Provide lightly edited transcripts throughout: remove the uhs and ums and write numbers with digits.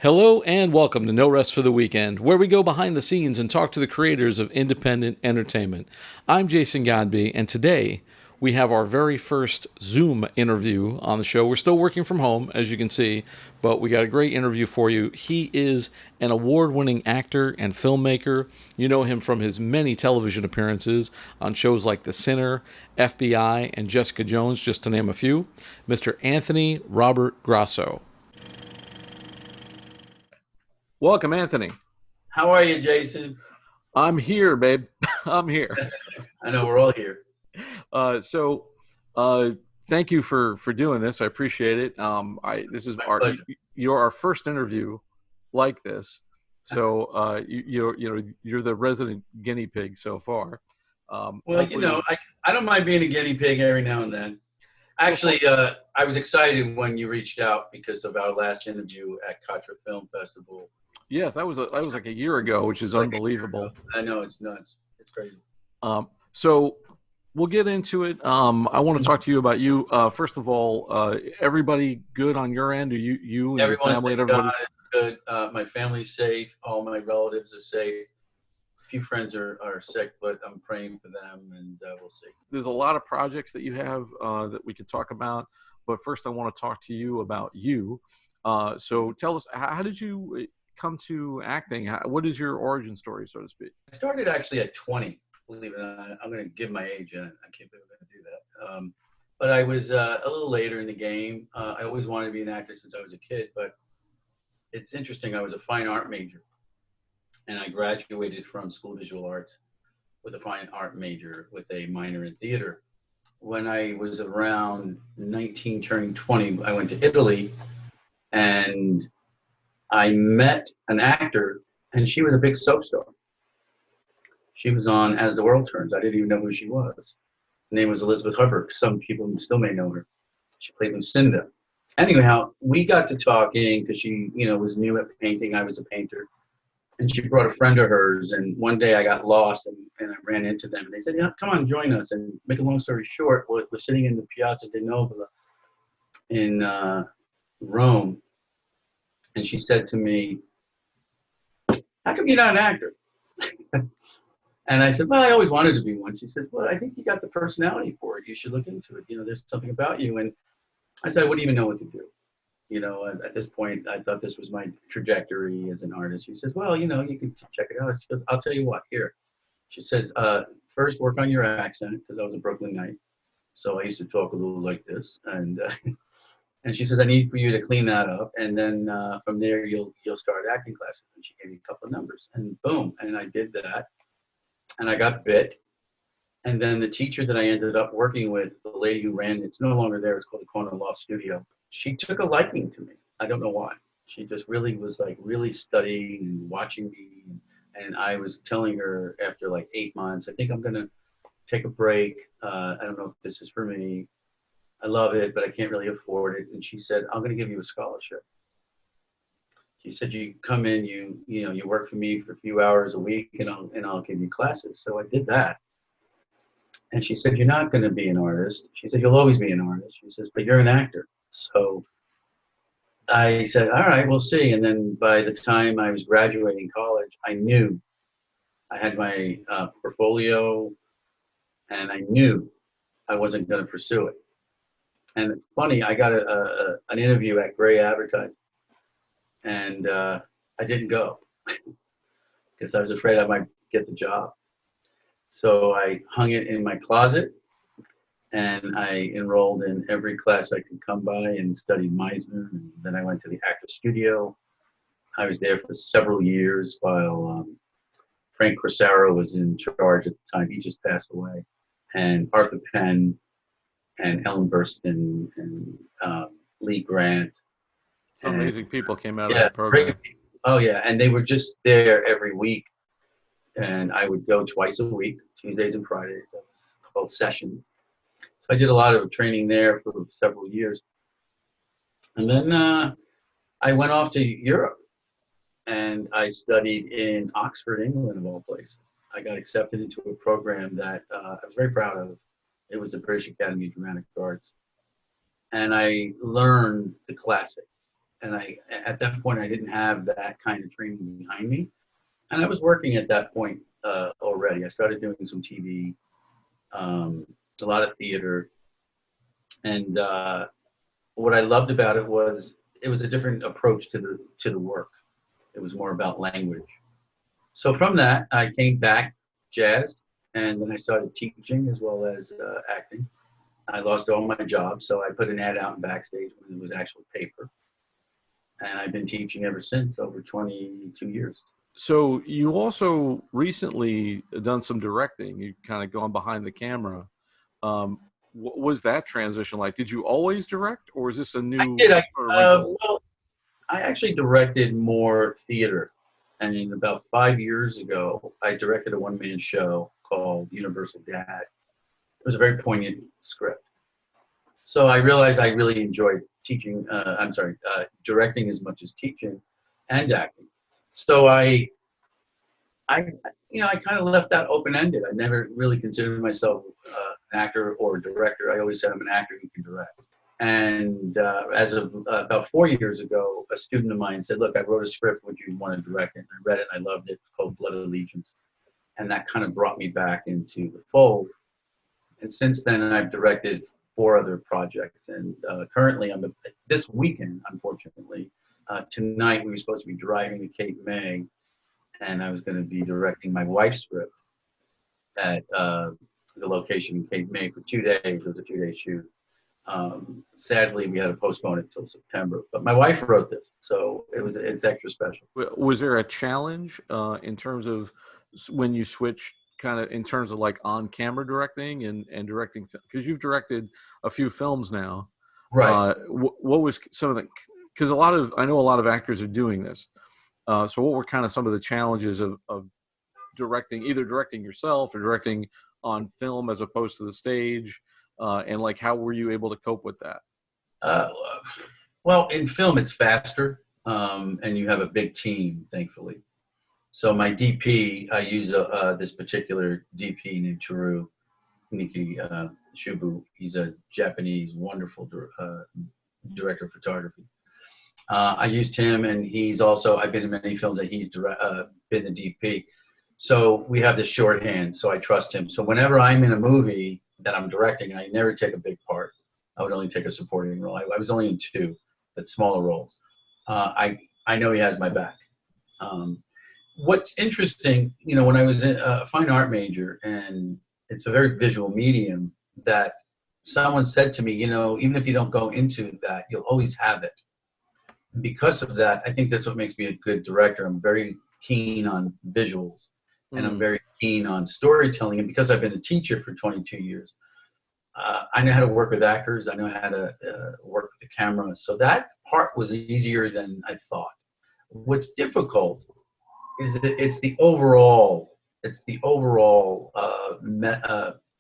Hello and welcome to No Rest for the Weekend, where we go behind the scenes and talk to the creators of independent entertainment. I'm Jason Godbey, and today we have our very first Zoom interview on the show. We're still working from home, as you can see, but we got a great interview for you. He is an award-winning actor and filmmaker. You know him from his many television appearances on shows like The Sinner, FBI, and Jessica Jones, just to name a few. Mr. Anthony Robert Grasso. Welcome, Anthony. How are you, Jason? I'm here, babe. I'm here. I know we're all here. So, thank you for doing this. I appreciate it. This is My our pleasure. you're our first interview like this. So, you're the resident guinea pig so far. Well, Hopefully, I don't mind being a guinea pig every now and then. Actually, I was excited when you reached out because of our last interview at Katra Film Festival. yes, that was like a year ago, which is unbelievable. I know, it's nuts. It's crazy. So we'll get into it. I want to talk to you about you. First of all, everybody good on your end? Are you and your Everyone, family and thank God, everybody's? is good. My family's safe. All my relatives are safe. A few friends are sick, but I'm praying for them, and we'll see. There's a lot of projects that you have that we could talk about, but first I want to talk to you about you. So tell us, how did you come to acting? What is your origin story, so to speak? I started actually at 20. Believe it or not, I'm going to give my age. I can't believe I'm going to do that. But I was a little later in the game. I always wanted to be an actor since I was a kid. But it's interesting. I was a fine art major, and I graduated from School of Visual Arts with a fine art major with a minor in theater. When I was around 19, turning 20, I went to Italy, and I met an actor, and she was a big soap star. She was on As the World Turns. I didn't even know who she was. Her name was Elizabeth Hubbard. Some people still may know her. She played Lucinda. Anyhow, we got to talking because she, was new at painting. I was a painter. And she brought a friend of hers. And one day I got lost and I ran into them. And they said, yeah, come on, join us. And make a long story short, we're sitting in the Piazza di Nova in Rome. And she said to me, how come you're not an actor? And I said, well, I always wanted to be one. She says, well, I think you got the personality for it. You should look into it. There's something about you. And I said, I wouldn't even know what to do. At this point, I thought this was my trajectory as an artist. She says, well, you can check it out. She goes, I'll tell you what, here. She says, first work on your accent, because I was a Brooklynite. So I used to talk a little like this. And she says, I need for you to clean that up. And then from there, you'll start acting classes. And she gave me a couple of numbers. And boom. And I did that. And I got bit. And then the teacher that I ended up working with, the lady who ran, it's no longer there, it's called the Corner Loft Studio. She took a liking to me. I don't know why. She just really was really studying and watching me. And I was telling her after 8 months, I think I'm going to take a break. I don't know if this is for me. I love it, but I can't really afford it. And she said, I'm going to give you a scholarship. She said, you come in, you work for me for a few hours a week, and I'll give you classes. So I did that. And she said, you're not going to be an artist. She said, you'll always be an artist. She says, but you're an actor. So I said, all right, we'll see. And then by the time I was graduating college, I knew I had my portfolio, and I knew I wasn't going to pursue it. And it's funny, I got an interview at Gray Advertising, and I didn't go because I was afraid I might get the job. So I hung it in my closet, and I enrolled in every class I could come by and studied Meisner. And then I went to the actor studio. I was there for several years while Frank Corsaro was in charge at the time. He just passed away. And Arthur Penn and Ellen Burstyn and Lee Grant. Some amazing people came out of Yeah, that program. oh yeah, and they were just there every week. And I would go twice a week, Tuesdays and Fridays. That was called sessions. So I did a lot of training there for several years. And then I went off to Europe, and I studied in Oxford, England, of all places. I got accepted into a program that I was very proud of. It was the British Academy of Dramatic Arts. And I learned the classics. and at that point I didn't have that kind of training behind me, and I was working at that point already. I started doing some TV, a lot of theater, and what I loved about it was a different approach to the work. It was more about language. So from that, I came back jazzed, and then I started teaching as well as acting. I lost all my jobs, so I put an ad out in Backstage when it was actual paper, and I've been teaching ever since, over 22 years. So you also recently done some directing. You kind of gone behind the camera. What was that transition like? Did you always direct, or is this a new? I did. Wrinkle? Well, I actually directed more theater, and about 5 years ago, I directed a one-man show called Universal Dad. It was a very poignant script. So I realized I really enjoyed teaching. Directing as much as teaching and acting. So I kind of left that open-ended. I never really considered myself an actor or a director. I always said I'm an actor who can direct. And as of about 4 years ago, a student of mine said, "Look, I wrote a script. Would you want to direct it?" And I read it, and I loved it. It's called Blood Allegiance. And that kind of brought me back into the fold. And since then, I've directed 4 other projects. And currently, this weekend, unfortunately, tonight we were supposed to be driving to Cape May, and I was going to be directing my wife's script at the location in Cape May for 2 days. It was a 2-day shoot. Sadly, we had to postpone it till September. But my wife wrote this, so it's extra special. Was there a challenge in terms of when you switched, kind of in terms of like on-camera directing and directing? Because you've directed a few films now, right? What was some of the? Because I know a lot of actors are doing this. So what were kind of some of the challenges of directing, either directing yourself or directing on film as opposed to the stage? And like, how were you able to cope with that? Well, in film, it's faster, and you have a big team, thankfully. So my DP, I use this particular DP named Churu Niki Shubu. He's a Japanese, wonderful director of photography. I used him, and I've been in many films that he's been the DP. So we have this shorthand, so I trust him. So whenever I'm in a movie that I'm directing, I never take a big part. I would only take a supporting role. I was only in 2, but smaller roles. I know he has my back. What's interesting, when I was a fine art major, and it's a very visual medium, that someone said to me, even if you don't go into that, you'll always have it. Because of that, I think that's what makes me a good director. I'm very keen on visuals, and I'm very keen on storytelling. And because I've been a teacher for 22 years, I know how to work with actors. I know how to work with the camera. So that part was easier than I thought. What's difficult is that it's the overall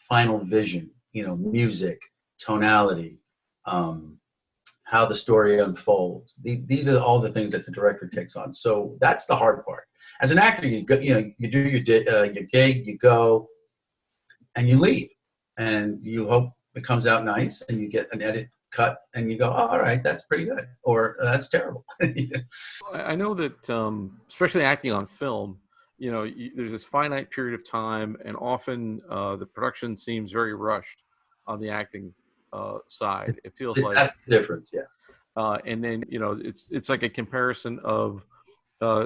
final vision. Music, tonality, how the story unfolds. These are all the things that the director takes on. So that's the hard part. As an actor, you do your gig, you go, and you leave, and you hope it comes out nice, and you get an edit cut, and you go, "Oh, all right, that's pretty good," or "That's terrible." I know that, especially acting on film, there's this finite period of time, and often the production seems very rushed on the acting side. It feels like that's the difference, yeah. And then it's like a comparison of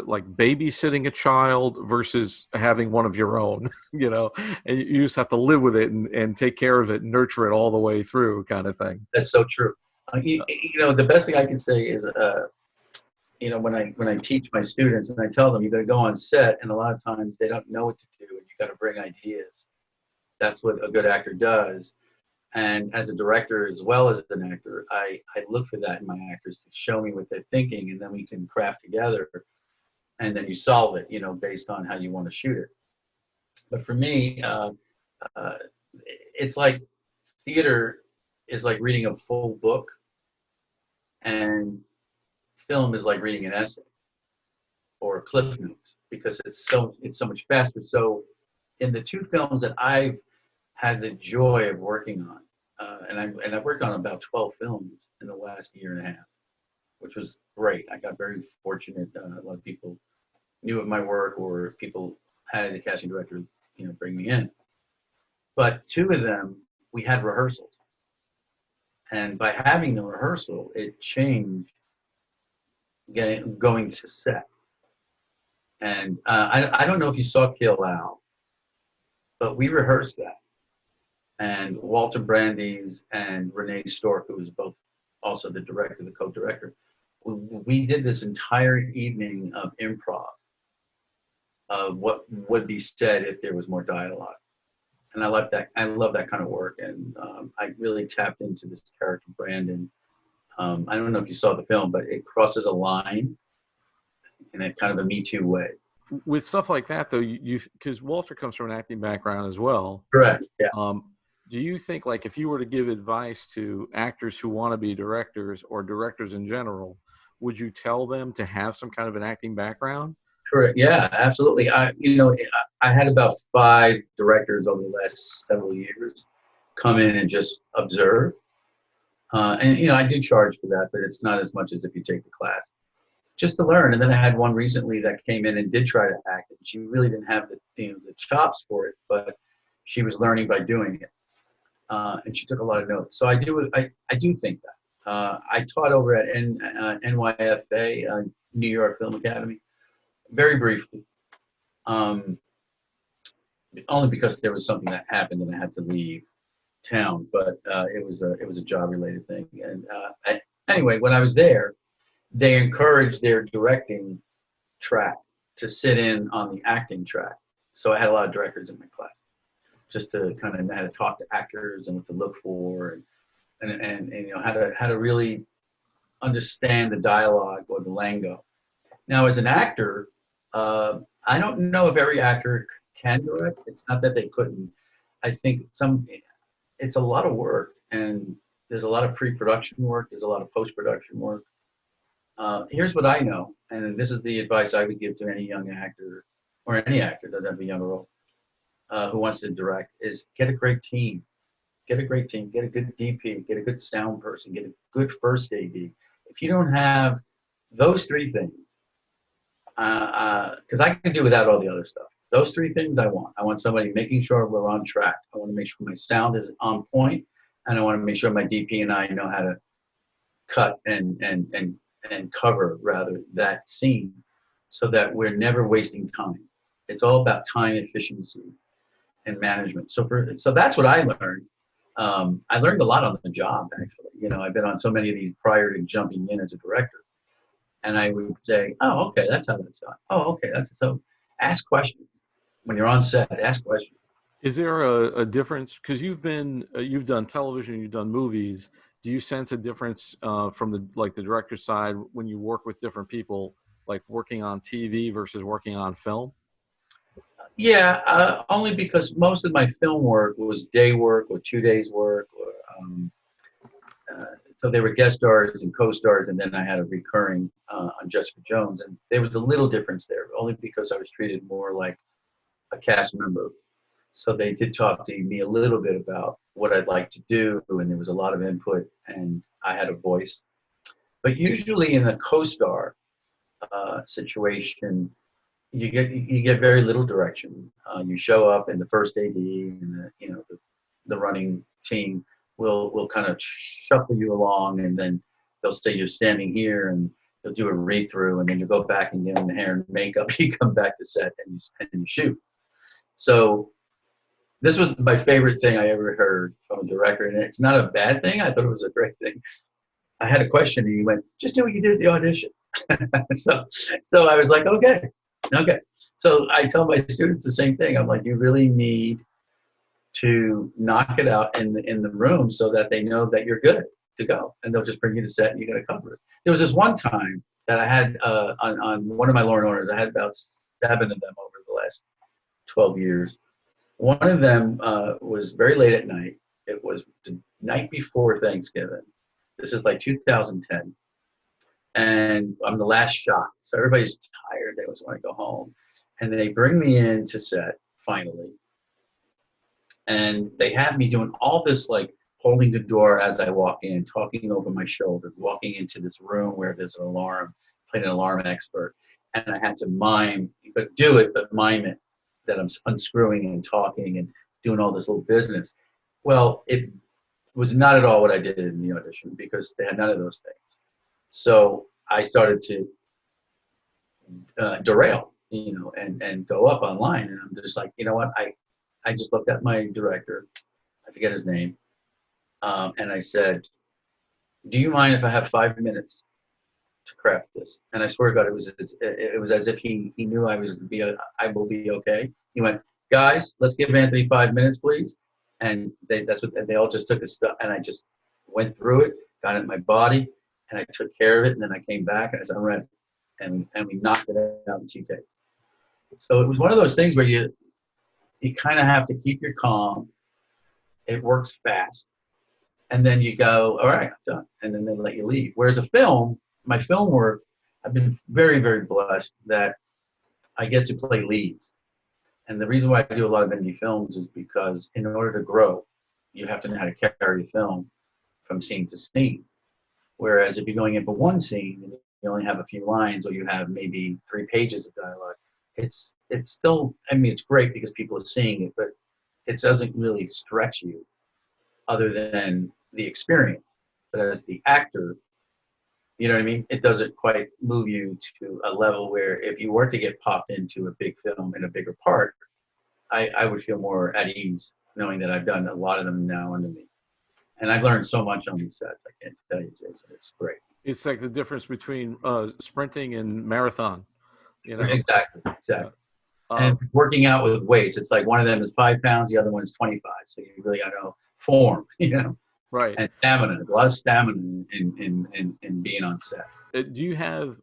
like babysitting a child versus having one of your own, and you just have to live with it and take care of it and nurture it all the way through, kind of thing. That's so true. The best thing I can say is, when I teach my students and I tell them, you got to go on set, and a lot of times they don't know what to do, and you got to bring ideas. That's what a good actor does. And as a director as well as an actor, I look for that in my actors to show me what they're thinking, and then we can craft together, and then you solve it, based on how you want to shoot it. But for me, it's like theater is like reading a full book, and film is like reading an essay or a cliff notes, because it's so much faster. So in the 2 films that I've had the joy of working on, and I've worked on about 12 films in the last year and a half, which was great. I got very fortunate. A lot of people knew of my work, or people had the casting director, bring me in. But two of them, we had rehearsals. And by having the rehearsal, it changed going to set. And I don't know if you saw Kill Al, but we rehearsed that. And Walter Brandeis and Renee Stork, who was both also the director, the co-director, we did this entire evening of improv of what would be said if there was more dialogue. And I love that. I love that kind of work. And I really tapped into this character, Brandon. I don't know if you saw the film, but it crosses a line in a kind of a Me Too way. With stuff like that, though, you because Walter comes from an acting background as well. Correct. Yeah. Do you think, like, if you were to give advice to actors who want to be directors or directors in general, would you tell them to have some kind of an acting background? Correct. Yeah, absolutely. I had about 5 directors over the last several years come in and just observe. And I do charge for that, but it's not as much as if you take the class, just to learn. And then I had one recently that came in and did try to act, and she really didn't have the chops for it, but she was learning by doing it. And she took a lot of notes. So I do think that. I taught over at NYFA, New York Film Academy, very briefly, only because there was something that happened and I had to leave town. But it was a job related thing. And anyway, when I was there, they encouraged their directing track to sit in on the acting track. So I had a lot of directors in my class, just to kind of how to talk to actors and what to look for, and how to really understand the dialogue or the lingo. Now, as an actor, I don't know if every actor can direct. It's not that they couldn't. I think it's a lot of work, and there's a lot of pre-production work. There's a lot of post-production work. Here's what I know, and this is the advice I would give to any young actor, or any actor, doesn't have to be young or old, who wants to direct, is get a great team. Get a great team. Get a good DP. Get a good sound person. Get a good first AD. If you don't have those 3 things, because I can do without all the other stuff. Those 3 things I want. I want somebody making sure we're on track. I want to make sure my sound is on point, and I want to make sure my DP and I know how to cut and cover rather that scene, so that we're never wasting time. It's all about time efficiency and management. So that's what I learned. I learned a lot on the job, actually. I've been on so many of these prior to jumping in as a director. And I would say, oh, okay, that's how that's done. Oh, okay, so ask questions. When you're on set, ask questions. Is there a difference? Because you've done television, you've done movies. Do you sense a difference from the director side when you work with different people, like working on TV versus working on film? Yeah, only because most of my film work was day work or 2 days work, or so they were guest stars and co-stars, and then I had a recurring on Jessica Jones, and there was a little difference there, only because I was treated more like a cast member. So they did talk to me a little bit about what I'd like to do, and there was a lot of input, and I had a voice. But usually in a co-star situation, you get very little direction. You show up, and the first AD and the running team will kind of shuffle you along, and then they'll say you're standing here, and they'll do a read through, and then you go back and get in the hair and makeup. You come back to set and you shoot. So this was my favorite thing I ever heard from a director, and it's not a bad thing. I thought it was a great thing. I had a question, and he went, "Just do what you did at the audition." so I was like, okay. So I tell my students the same thing. I'm like, you really need to knock it out in the room so that they know that you're good to go, and they'll just bring you to set and you're going to cover it. There was this one time that I had on one of my Law and Orders. I had about 7 of them over the last 12 years. One of them was very late at night. It was the night before Thanksgiving. This is like 2010. And I'm the last shot. So everybody's tired. They just want to go home. And they bring me in to set, finally. And they have me doing all this like holding the door as I walk in, talking over my shoulder, walking into this room where there's an alarm, playing an alarm expert. And I had to mime, but mime it, that I'm unscrewing and talking and doing all this little business. Well, it was not at all what I did in the audition because they had none of those things. So I started to derail, and go up online. And I'm just like, you know what? I just looked at my director, I forget his name, and I said, do you mind if I have 5 minutes to craft this? And I swear to God, it was as if he knew I will be okay. He went, guys, let's give Anthony 5 minutes, please. And they all just took his stuff, and I just went through it, got it in my body, and I took care of it. And then I came back and I said, I'm ready. And we knocked it out in 2 days. So it was one of those things where you kind of have to keep your calm. It works fast. And then you go, all right, I'm done. And then they let you leave. Whereas my film work, I've been very, very blessed that I get to play leads. And the reason why I do a lot of indie films is because in order to grow, you have to know how to carry a film from scene to scene. Whereas if you're going in for one scene and you only have a few lines, or you have maybe 3 pages of dialogue, it's still, it's great because people are seeing it, but it doesn't really stretch you other than the experience. But as the actor, you know what I mean? It doesn't quite move you to a level where if you were to get popped into a big film in a bigger part, I would feel more at ease knowing that I've done a lot of them now under me. And I've learned so much on these sets. I can't tell you, Jason. It's great. It's like the difference between sprinting and marathon. Exactly. And working out with weights, it's like one of them is 5 pounds, the other one is 25. So you really got to know form, Right. And stamina. A lot of stamina in being on set. Do you have,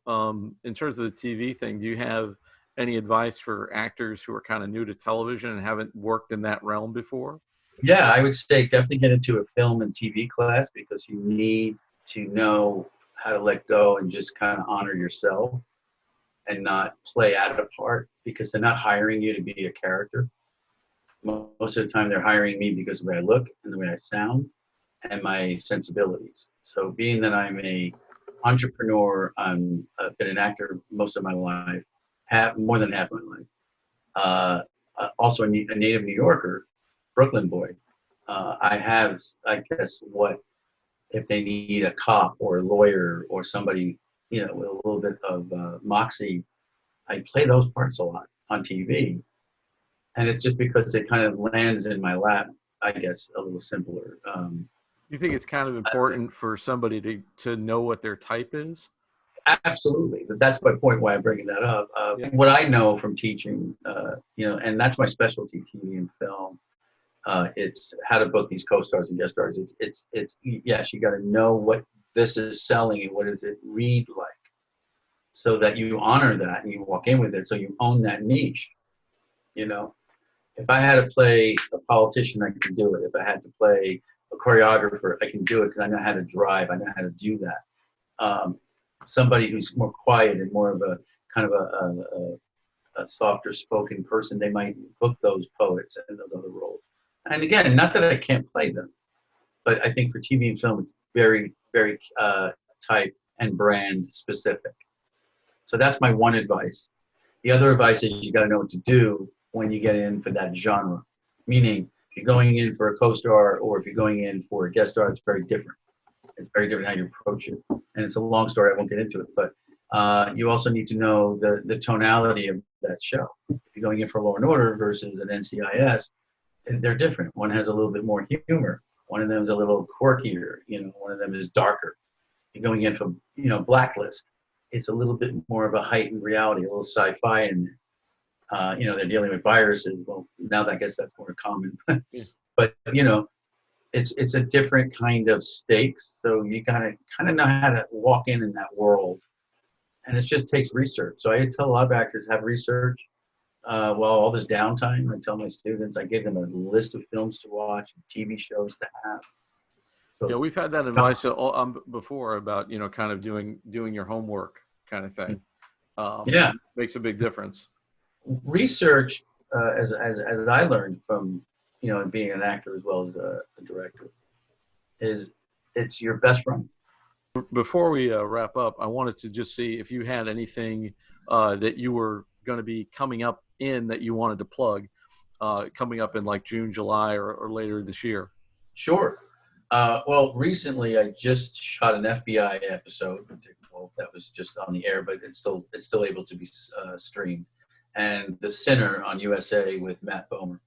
in terms of the TV thing, do you have any advice for actors who are kind of new to television and haven't worked in that realm before? Yeah, I would say definitely get into a film and TV class because you need to know how to let go and just kind of honor yourself and not play out a part because they're not hiring you to be a character. Most of the time they're hiring me because of the way I look and the way I sound and my sensibilities. So being that I'm a entrepreneur, I've been an actor most of my life, more than half my life. Also a native New Yorker, Brooklyn boy. I have, I guess, if they need a cop or a lawyer or somebody, with a little bit of moxie, I play those parts a lot on TV. And it's just because it kind of lands in my lap, I guess, a little simpler. You think it's kind of important for somebody to know what their type is? Absolutely. But that's my point why I'm bringing that up. What I know from teaching, and that's my specialty, TV and film. It's how to book these co-stars and guest stars. It's yes, you got to know what this is selling and what does it read like, so that you honor that and you walk in with it, so you own that niche. If I had to play a politician, I can do it. If I had to play a choreographer, I can do it because I know how to drive. I know how to do that. Somebody who's more quiet and more of a kind of a softer spoken person, they might book those poets and those other roles. And again, not that I can't play them, but I think for TV and film, it's very, very type and brand specific. So that's my one advice. The other advice is you got to know what to do when you get in for that genre. Meaning, if you're going in for a co-star or if you're going in for a guest star, it's very different. It's very different how you approach it. And it's a long story. I won't get into it. But you also need to know the tonality of that show. If you're going in for Law and Order versus an NCIS, they're different. One has a little bit more humor. One of them is a little quirkier. One of them is darker. You're going in for, Blacklist. It's a little bit more of a heightened reality, a little sci-fi in there. They're dealing with viruses. Well, now I guess that's more common. But, it's a different kind of stakes. So you gotta kind of know how to walk in that world. And it just takes research. So I tell a lot of actors have research. Well, all this downtime, I tell my students, I give them a list of films to watch, TV shows to have. So, yeah, we've had that advice before about, kind of doing your homework kind of thing. Yeah. Makes a big difference. Research, as I learned from, being an actor as well as a director, it's your best friend. Before we wrap up, I wanted to just see if you had anything that you were going to be coming up in that you wanted to plug, coming up in like June, July, or later this year. Sure. Well, recently I just shot an FBI episode. Well, that was just on the air, but it's still able to be streamed. And The Sinner on USA with Matt Bomer.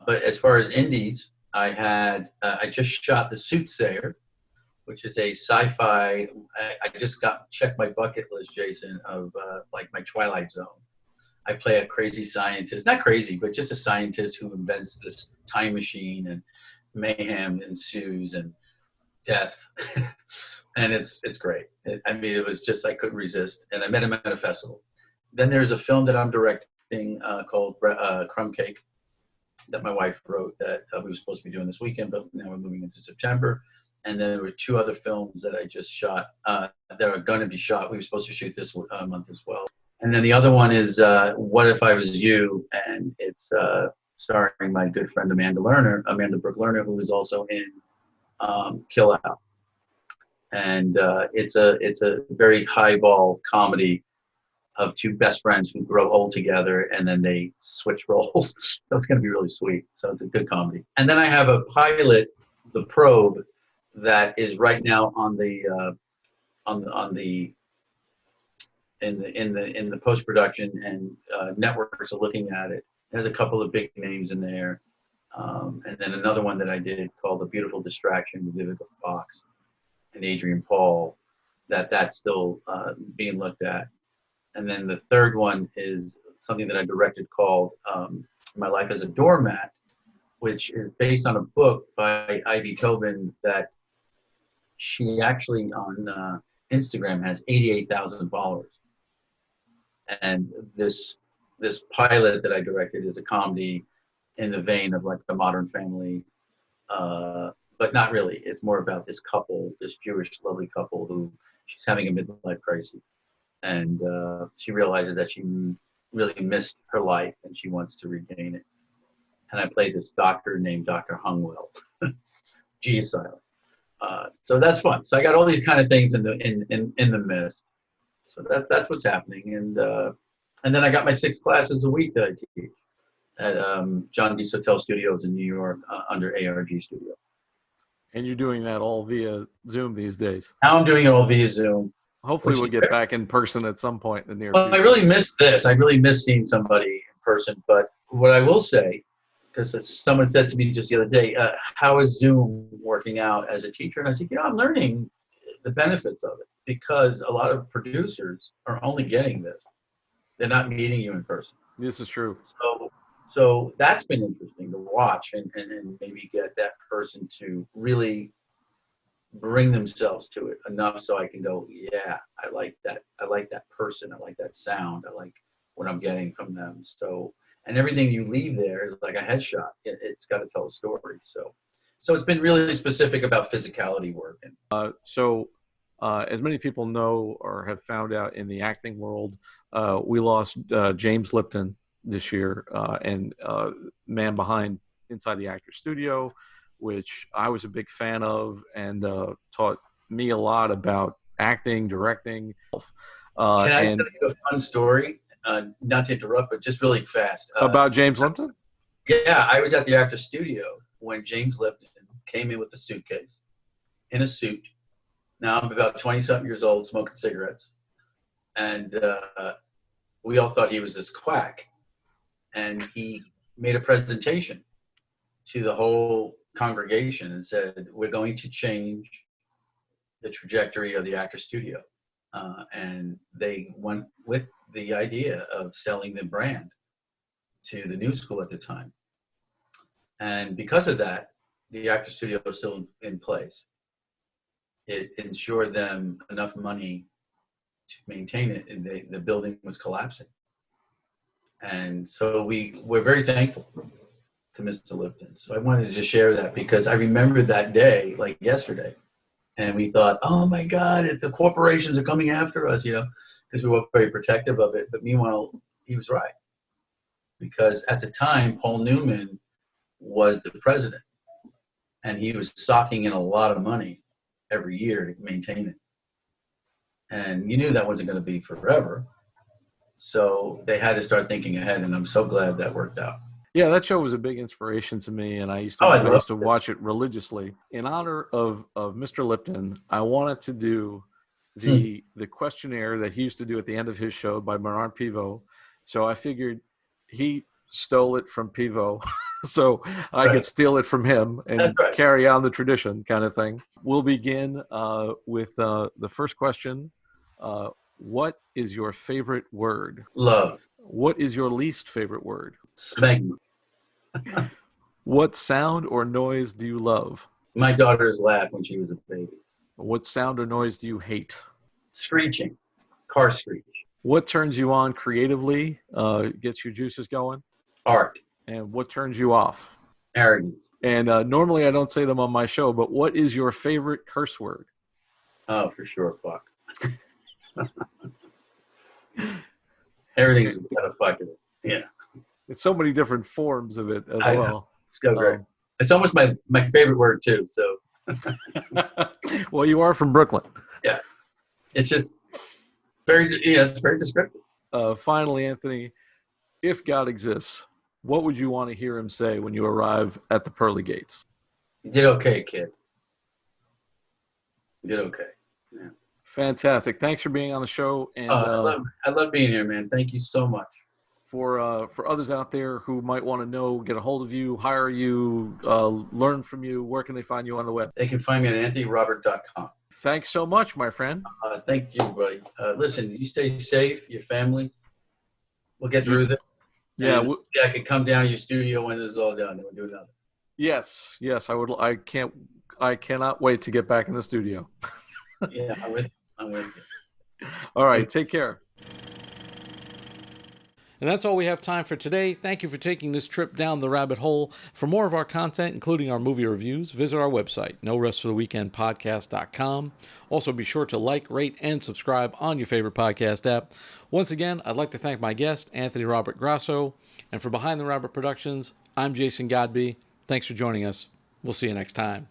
But as far as indies, I just shot The Soothsayer, which is a sci-fi. I just checked my bucket list, Jason, of like my Twilight Zone. I play a crazy scientist, not crazy, but just a scientist who invents this time machine, and mayhem ensues and death. And it's great. It was just, I couldn't resist. And I met him at a festival. Then there's a film that I'm directing called Crumb Cake that my wife wrote that we were supposed to be doing this weekend, but now we're moving into September. And then there were 2 other films that I just shot that are going to be shot. We were supposed to shoot this month as well. And then the other one is What If I Was You? And it's starring my good friend Amanda Brooke Lerner, who is also in Kill Out. And it's a very highball comedy of 2 best friends who grow old together, and then they switch roles. So it's going to be really sweet. So it's a good comedy. And then I have a pilot, The Probe, that is right now in the post-production, and networks are looking at it. There's a couple of big names in there. And then another one that I did called The Beautiful Distraction with Vivica Fox and Adrian Paul, that's still being looked at. And then the third one is something that I directed called My Life as a Doormat, which is based on a book by Ivy Tobin that she actually on Instagram has 88,000 followers. And this pilot that I directed is a comedy in the vein of like The Modern Family, but not really. It's more about this couple, this Jewish lovely couple who she's having a midlife crisis. And she realizes that she really missed her life and she wants to regain it. And I played this doctor named Dr. Hungwell. G is silent. So that's fun. So I got all these kind of things in the mist. So that's what's happening. And then I got my 6 classes a week that I teach at John Deese Hotel Studios in New York under ARG Studio. And you're doing that all via Zoom these days. Now I'm doing it all via Zoom. Hopefully we'll get back in person at some point in the near future. I really miss this. I really miss seeing somebody in person. But what I will say, because someone said to me just the other day, how is Zoom working out as a teacher? And I said, I'm learning the benefits of it, because a lot of producers are only getting this. They're not meeting you in person. This is true. So that's been interesting to watch and maybe get that person to really bring themselves to it enough so I can go, yeah, I like that. I like that person. I like that sound. I like what I'm getting from them. So, and everything you leave there is like a headshot. It's got to tell a story. So it's been really specific about physicality work. As many people know or have found out in the acting world, we lost James Lipton this year, and man behind Inside the Actor Studio, which I was a big fan of and taught me a lot about acting, directing. Can I tell you a fun story? Not to interrupt, but just really fast. About James Lipton? Yeah, I was at the Actor Studio when James Lipton came in with a suitcase, in a suit. Now I'm about 20-something years old, smoking cigarettes. And we all thought he was this quack. And he made a presentation to the whole congregation and said, we're going to change the trajectory of the Actor Studio. And they went with the idea of selling the brand to the new school at the time. And because of that, the Actor Studio is still in place. It ensured them enough money to maintain it, and the building was collapsing. And so we're very thankful to Mr. Lipton. So I wanted to just share that because I remember that day like yesterday. And we thought, oh my God, the corporations are coming after us, because we were very protective of it. But meanwhile, he was right. Because at the time, Paul Newman was the president. and he was socking in a lot of money every year to maintain it. And you knew that wasn't going to be forever. So they had to start thinking ahead, and I'm so glad that worked out. Yeah, that show was a big inspiration to me, and I used I to watch it religiously. In honor of Mr. Lipton, I wanted to do the questionnaire that he used to do at the end of his show by Bernard Pivot. So I figured he stole it from Pivot, so I could steal it from him and carry on the tradition, kind of thing. We'll begin with the first question. What is your favorite word? Love. What is your least favorite word? Spank. What sound or noise do you love? My daughter's laugh when she was a baby. What sound or noise do you hate? Screeching. Car screech. What turns you on creatively, gets your juices going? Art. And what turns you off? Arrogance. And normally I don't say them on my show, but what is your favorite curse word? Oh, for sure, fuck. Everything's got a fuck in it. Yeah. It's so many different forms of it as I well. know. It's go great. It's almost my favorite word too. So. Well, you are from Brooklyn. Yeah. It's just it's very descriptive. Finally, Anthony, if God exists, what would you want to hear him say when you arrive at the pearly gates? You did okay, kid. You did okay. Yeah. Fantastic. Thanks for being on the show. And I love being here, man. Thank you so much. For others out there who might want to know, get a hold of you, hire you, learn from you, where can they find you on the web? They can find me at anthonyrobert.com. Thanks so much, my friend. Thank you, buddy. Listen, you stay safe, your family. We'll get through this. Yeah, I could come down to your studio when this is all done, and we'll do another. Yes, I would. I cannot wait to get back in the studio. Yeah, I'm with you. All right, take care. And that's all we have time for today. Thank you for taking this trip down the rabbit hole. For more of our content, including our movie reviews, visit our website, norestfortheweekendpodcast.com. Also, be sure to like, rate, and subscribe on your favorite podcast app. Once again, I'd like to thank my guest, Anthony Robert Grasso. And for Behind the Rabbit Productions, I'm Jason Godbey. Thanks for joining us. We'll see you next time.